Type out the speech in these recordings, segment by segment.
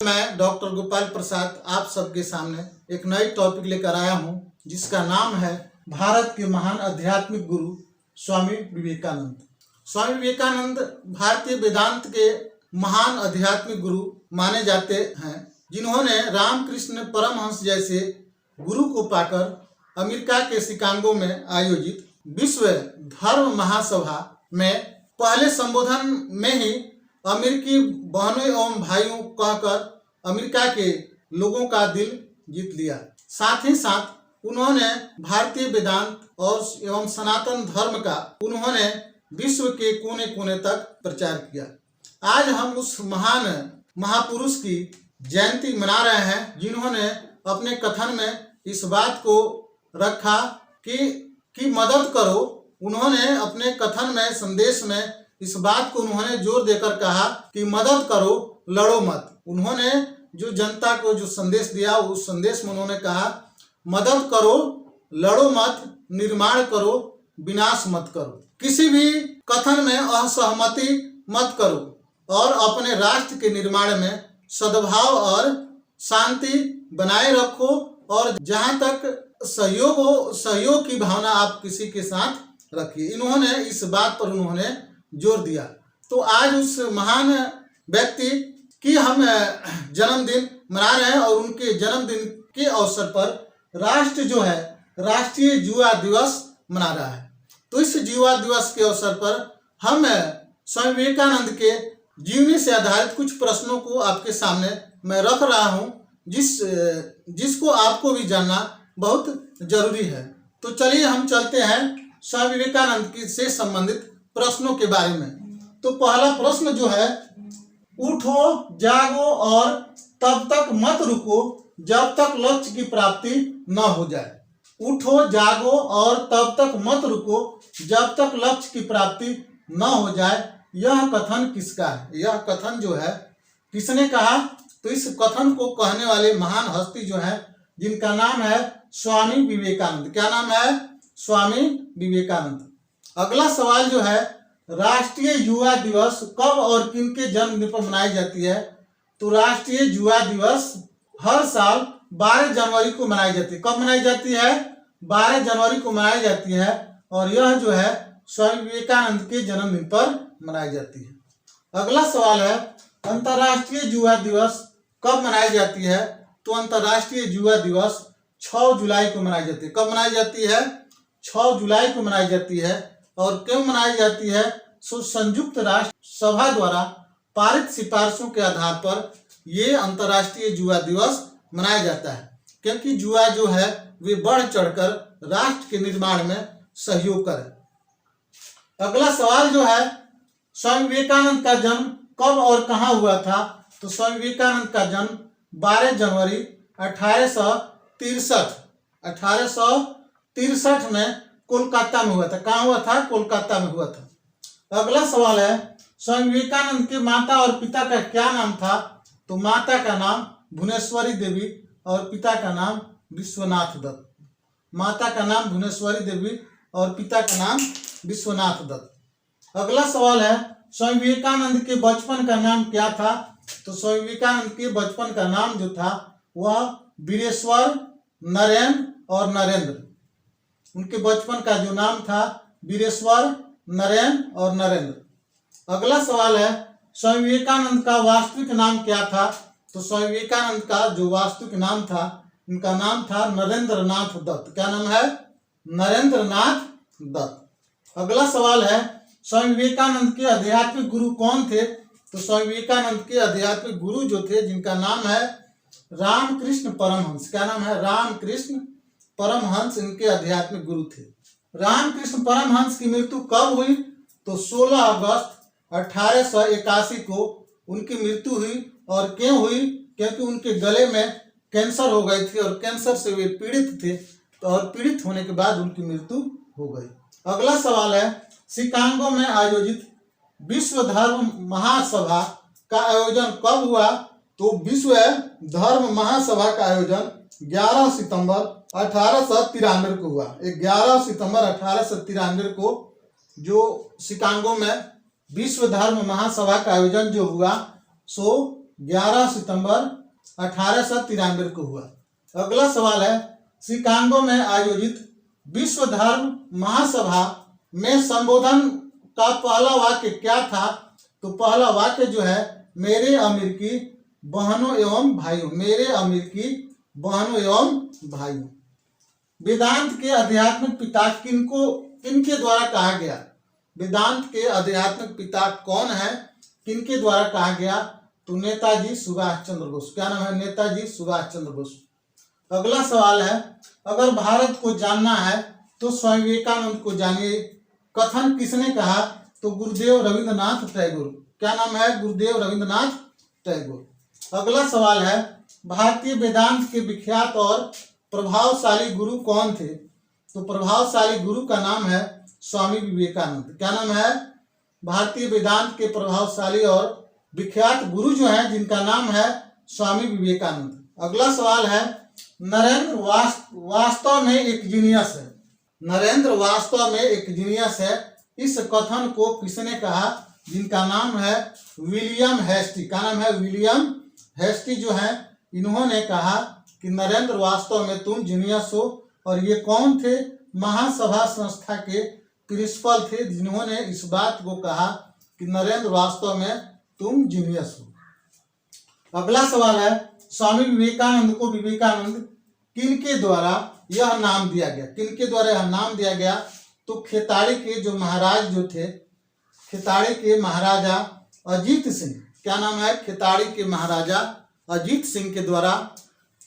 मैं डॉक्टर गोपाल प्रसाद आप सबके सामने एक नई टॉपिक लेकर आया हूं, जिसका नाम है भारत के महान आध्यात्मिक गुरु स्वामी विवेकानंद। स्वामी विवेकानंद भारतीय वेदांत के महान आध्यात्मिक गुरु माने जाते हैं, जिन्होंने रामकृष्ण परमहंस जैसे गुरु को पाकर अमेरिका के शिकागो में आयोजित विश्व धर्म महासभा में पहले संबोधन में ही अमेरिकी बहनों एवं भाइयों कहकर अमेरिका के लोगों का दिल जीत लिया। साथ ही साथ उन्होंने भारतीय वेदांत और एवं सनातन धर्म का उन्होंने विश्व के कोने कोने तक प्रचार किया। आज हम उस महान महापुरुष की जयंती मना रहे हैं, जिन्होंने अपने कथन में इस बात को रखा कि मदद करो। उन्होंने अपने कथन में, संदेश में इस बात को उन्होंने जोर देकर कहा कि मदद करो, लड़ो मत। उन्होंने जो जनता को जो संदेश दिया, उस संदेश में उन्होंने कहा मदद करो, लड़ो मत, निर्माण करो, विनाश मत करो। किसी भी कथन में असहमति मत करो और अपने राष्ट्र के निर्माण में सद्भाव और शांति बनाए रखो, और जहां तक सहयोग की भावना आप किसी के साथ रखिए। इन्होंने इस बात पर उन्होंने जोर दिया। तो आज उस महान व्यक्ति की हम जन्मदिन मना रहे हैं, और उनके जन्मदिन के अवसर पर राष्ट्र जो है राष्ट्रीय युवा दिवस मना रहा है। तो इस युवा दिवस के अवसर पर हम स्वामी विवेकानंद के जीवनी से आधारित कुछ प्रश्नों को आपके सामने मैं रख रहा हूं, जिसको आपको भी जानना बहुत जरूरी है। तो चलिए हम चलते हैं स्वामी विवेकानंद की से संबंधित प्रश्नों के बारे में। तो पहला प्रश्न जो है, उठो जागो और तब तक मत रुको जब तक लक्ष्य की प्राप्ति न हो जाए। उठो जागो और तब तक मत रुको जब तक लक्ष्य की प्राप्ति न हो जाए। यह कथन किसका है? यह कथन जो है किसने कहा? तो इस कथन को कहने वाले महान हस्ती जो है, जिनका नाम है स्वामी विवेकानंद। क्या नाम है? स्वामी विवेकानंद। अगला सवाल जो है, राष्ट्रीय युवा दिवस कब और किनके जन्मदिन पर मनाई जाती है? तो राष्ट्रीय युवा दिवस हर साल 12 जनवरी को मनाई जाती है। कब मनाई जाती है? 12 जनवरी को मनाई जाती है, और यह जो है स्वामी विवेकानंद के जन्मदिन पर मनाई जाती है। अगला सवाल है, अंतर्राष्ट्रीय युवा दिवस कब मनाई जाती है? तो अंतर्राष्ट्रीय युवा दिवस 6 जुलाई को मनाई जाती है। कब मनाई जाती है? 6 जुलाई को मनाई जाती है। और क्यों मनाई जाती है? सो संयुक्त राष्ट्र सभा द्वारा पारित सिफारिशों के आधार पर ये अंतर्राष्ट्रीय युवा दिवस मनाया जाता है, क्योंकि युवा जो है वे बढ़ चढ़कर राष्ट्र के निर्माण में सहयोग करें। अगला सवाल जो है, स्वामी विवेकानंद का जन्म कब और कहाँ हुआ था? तो स्वामी विवेकानंद का जन्म 12 जनवरी 1863 में कोलकाता में हुआ था। कहाँ हुआ था? कोलकाता में हुआ था। अगला सवाल है, स्वामी विवेकानंद के माता और पिता का क्या नाम था? तो माता का नाम भुवनेश्वरी देवी और पिता का नाम विश्वनाथ दत्त। माता का नाम भुवनेश्वरी देवी और पिता का नाम विश्वनाथ दत्त। अगला सवाल है, स्वामी विवेकानंद के बचपन का नाम क्या था? तो स्वामी विवेकानंद के बचपन का नाम जो था वह वीरेश्वर, नरेंद्र और नरेंद्र। उनके बचपन का जो नाम था वीरेश्वर, नरेंद्र और नरेंद्र। अगला सवाल है, स्वामी विवेकानंद का वास्तविक नाम क्या था? तो स्वामी विवेकानंद का जो वास्तविक नाम था, उनका नाम था नरेंद्र नाथ दत्त। क्या नाम है? नरेंद्र नाथ दत्त। अगला सवाल है, स्वामी विवेकानंद के आध्यात्मिक गुरु कौन थे? तो स्वामी विवेकानंद के आध्यात्मिक गुरु जो थे, जिनका नाम है रामकृष्ण परमहंस। क्या नाम है? रामकृष्ण परमहंस इनके आध्यात्मिक गुरु थे। रामकृष्ण परमहंस की मृत्यु कब हुई? तो 16 अगस्त 1881 को उनकी मृत्यु हुई। और क्यों हुई? क्योंकि उनके गले में कैंसर हो गई थी, और कैंसर से वे पीड़ित थे, और पीड़ित होने के बाद उनकी मृत्यु हो गई। अगला सवाल है, शिकागो में आयोजित विश्व धर्म महासभा का आयोजन कब हुआ? तो विश्व धर्म महासभा का आयोजन 11 सितंबर 1893 को हुआ। 11 सितंबर 1893 को जो शिकागो में विश्व धर्म महासभा का आयोजन जो हुआ, सो 11 सितंबर 1893 को हुआ। अगला सवाल है, शिकागो में आयोजित विश्व धर्म महासभा में संबोधन का पहला वाक्य क्या था? तो पहला वाक्य जो है, मेरे अमेरिकी बहनों एवं भाइयों, मेरे अमेरिकी बहनों एवं भाइयों। वेदांत के आध्यात्मिक पिता किनके द्वारा कहा गया? वेदांत के आध्यात्मिक पिता कौन है, किनके द्वारा कहा गया? तो नेताजी सुभाष चंद्र बोस। क्या नाम है? नेताजी सुभाष चंद्र बोस। अगला सवाल है, अगर भारत को जानना है तो स्वामी विवेकानंद को जानिए। कथन किसने कहा? तो गुरुदेव रविंद्रनाथ टैगोर। क्या नाम है? गुरुदेव रविंद्रनाथ टैगोर। अगला सवाल है, भारतीय वेदांत के विख्यात और प्रभावशाली गुरु कौन थे? तो प्रभावशाली गुरु का नाम है स्वामी विवेकानंद। क्या नाम है? भारतीय वेदांत के प्रभावशाली और विख्यात गुरु जो हैं, जिनका नाम है स्वामी विवेकानंद। अगला सवाल है, नरेंद्र वास्तव में एक जीनियस है। नरेंद्र वास्तव में एक जीनियस है, इस कथन को किसने कहा? जिनका नाम है विलियम हेस्टी। क्या नाम है? विलियम हेस्टी जो है, इन्होंने कहा कि नरेंद्र वास्तव में तुम जीनियस हो। और ये कौन थे? महासभा संस्था के प्रिंसिपल थे, जिन्होंने इस बात को कहा कि नरेंद्र वास्तव में तुम जीनियस हो। अगला सवाल है, स्वामी विवेकानंद को विवेकानंद किनके द्वारा यह नाम दिया गया? किनके द्वारा यह नाम दिया गया? तो खेताड़ी के जो महाराज जो थे, खेताड़ी के महाराजा अजीत सिंह। क्या नाम है? खेताड़ी के महाराजा अजीत सिंह के द्वारा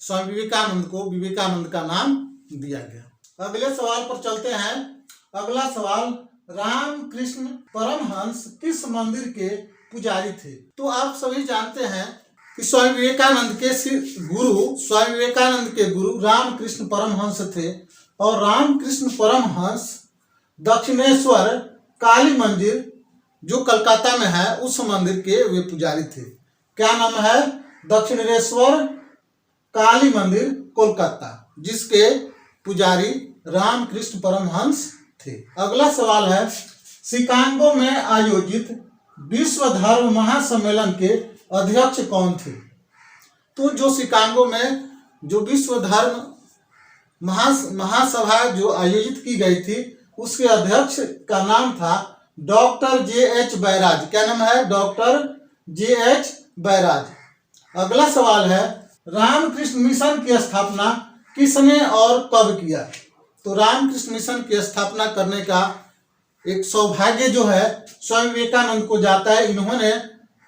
स्वामी विवेकानंद को विवेकानंद का नाम दिया गया। अगले सवाल पर चलते हैं। अगला सवाल, रामकृष्ण परमहंस किस मंदिर के पुजारी थे? तो आप सभी जानते हैं कि स्वामी विवेकानंद के गुरु रामकृष्ण परमहंस थे। और रामकृष्ण परमहंस दक्षिणेश्वर काली मंदिर जो कलकत्ता में है, उस मंदिर के वे पुजारी थे। क्या नाम है? दक्षिणेश्वर काली मंदिर कोलकाता, जिसके पुजारी रामकृष्ण परमहंस थे। अगला सवाल है, शिकागो में आयोजित विश्व धर्म महासम्मेलन के अध्यक्ष कौन थे? तो जो शिकागो में जो विश्व धर्म महासभा जो आयोजित की गई थी, उसके अध्यक्ष का नाम था डॉक्टर जे.एच. बैराज। क्या नाम है? Doctor JH. बैराज। अगला सवाल है, रामकृष्ण मिशन की स्थापना किसने और कब किया? तो रामकृष्ण मिशन की स्थापना करने का एक सौभाग्य जो है स्वामी विवेकानंद को जाता है। इन्होंने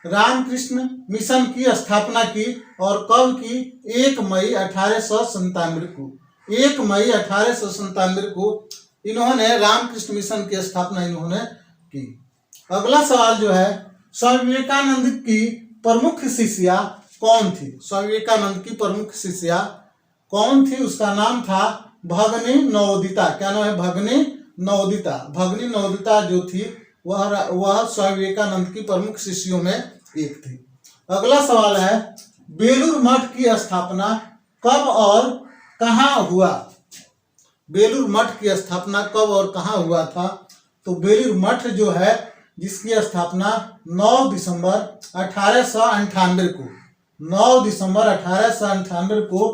रामकृष्ण मिशन की स्थापना की और कब की? 1 मई 1897 को। 1 मई 1897 को इन्होंने रामकृष्ण मिशन की स्थापना इन्होंने की। अगला सवाल जो है, स्वामी विवेकानंद की प्रमुख शिष्या कौन थी? स्वामी विवेकानंद की प्रमुख शिष्या कौन थी? उसका नाम था भगनी नवोदिता। क्या नाम है? भगनी नवोदिता। भगनी नवोदिता जो थी वह स्वामी विवेकानंद की प्रमुख शिष्यों में एक थी। अगला सवाल है, बेलूर मठ की स्थापना कब और कहाँ हुआ? बेलूर मठ की स्थापना कब और कहाँ हुआ था? तो बेलूर मठ जो है, जिसकी स्थापना 9 दिसंबर 1898 को 9 दिसंबर 1898 को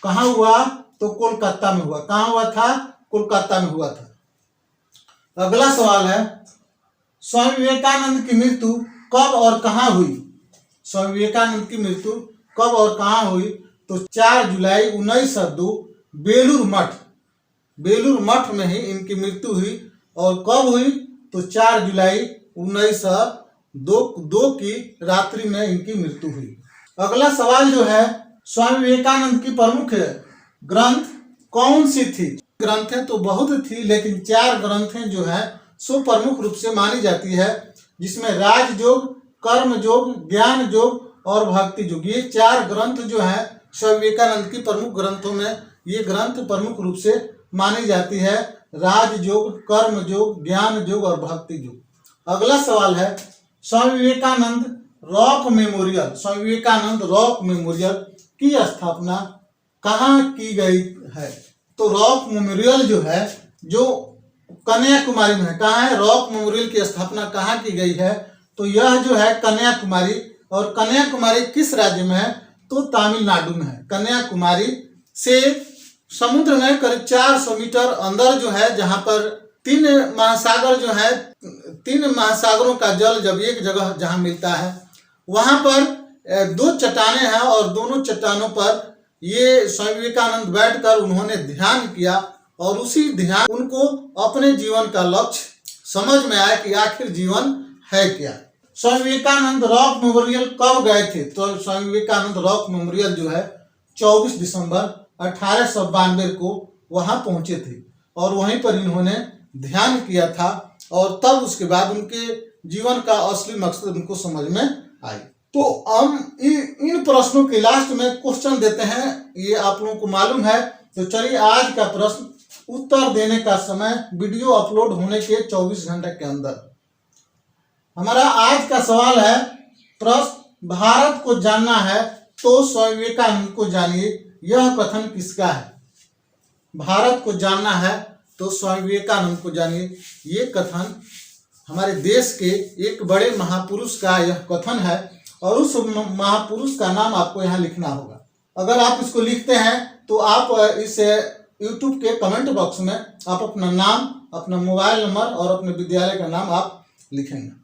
कहाँ हुआ? तो कोलकाता में हुआ। कहाँ हुआ था? कोलकाता में हुआ था। अगला सवाल है, स्वामी विवेकानंद की मृत्यु कब और कहाँ हुई? स्वामी विवेकानंद की मृत्यु कब और कहाँ हुई? तो 4 जुलाई 1902 बेलूर मठ में ही इनकी मृत्यु हुई। और कब हुई? तो 4 जुलाई 1902 की रात्रि में इनकी मृत्यु हुई। अगला सवाल जो है, स्वामी विवेकानंद की प्रमुख ग्रंथ कौन सी थी? ग्रंथें तो बहुत थी, लेकिन 4 ग्रंथें जो है सो प्रमुख रूप से मानी जाती है, जिसमें राजयोग, कर्म योग, ज्ञान योग और भक्ति योग, ये 4 ग्रंथ जो है स्वामी विवेकानंद की प्रमुख ग्रंथों में ये ग्रंथ प्रमुख रूप से मानी जाती है। राजयोग, कर्म योग, ज्ञान योग और भक्ति योग। अगला सवाल है, स्वामी विवेकानंद रॉक मेमोरियल की स्थापना कहाँ की गई है? तो रॉक मेमोरियल जो है, जो कन्याकुमारी में है। कहाँ है? रॉक मेमोरियल की स्थापना कहाँ की गई है? तो यह जो है कन्याकुमारी और कन्याकुमारी किस राज्य में है? तो तमिलनाडु में है। कन्याकुमारी से समुद्र में करीब 400 मीटर अंदर जो है, जहाँ पर 3 महासागर जो है, 3 महासागरों का जल जब एक जगह जहाँ मिलता है, वहाँ पर 2 चट्टानें हैं और दोनों चट्टानों पर ये स्वामी विवेकानंद बैठकर उन्होंने ध्यान किया और उसी ध्यान उनको अपने जीवन का लक्ष्य समझ में आया कि आखिर जीवन है क्या। स्वामी विवेकानंद रॉक मेमोरियल कब गए थे? तो स्वामी विवेकानंद रॉक मेमोरियल जो है 24 दिसंबर 1892 को वहां पहुंचे थे और वहीं पर इन्होंने ध्यान किया था और तब उसके बाद उनके जीवन का असली मकसद उनको समझ में आई। तो हम इन प्रश्नों के लास्ट में क्वेश्चन देते हैं, ये आप लोगों को मालूम है। तो चलिए आज का प्रश्न उत्तर देने का समय वीडियो अपलोड होने के 24 घंटे के अंदर। हमारा आज का सवाल है, प्रश्न, भारत को जानना है तो स्वामी विवेकानंद को जानिए, यह कथन किसका है? भारत को जानना है तो स्वामी विवेकानंद को जानिए, ये कथन हमारे देश के एक बड़े महापुरुष का यह कथन है और उस महापुरुष का नाम आपको यहाँ लिखना होगा। अगर आप इसको लिखते हैं तो आप इस YouTube के कमेंट बॉक्स में आप अपना नाम, अपना मोबाइल नंबर और अपने विद्यालय का नाम आप लिखेंगे।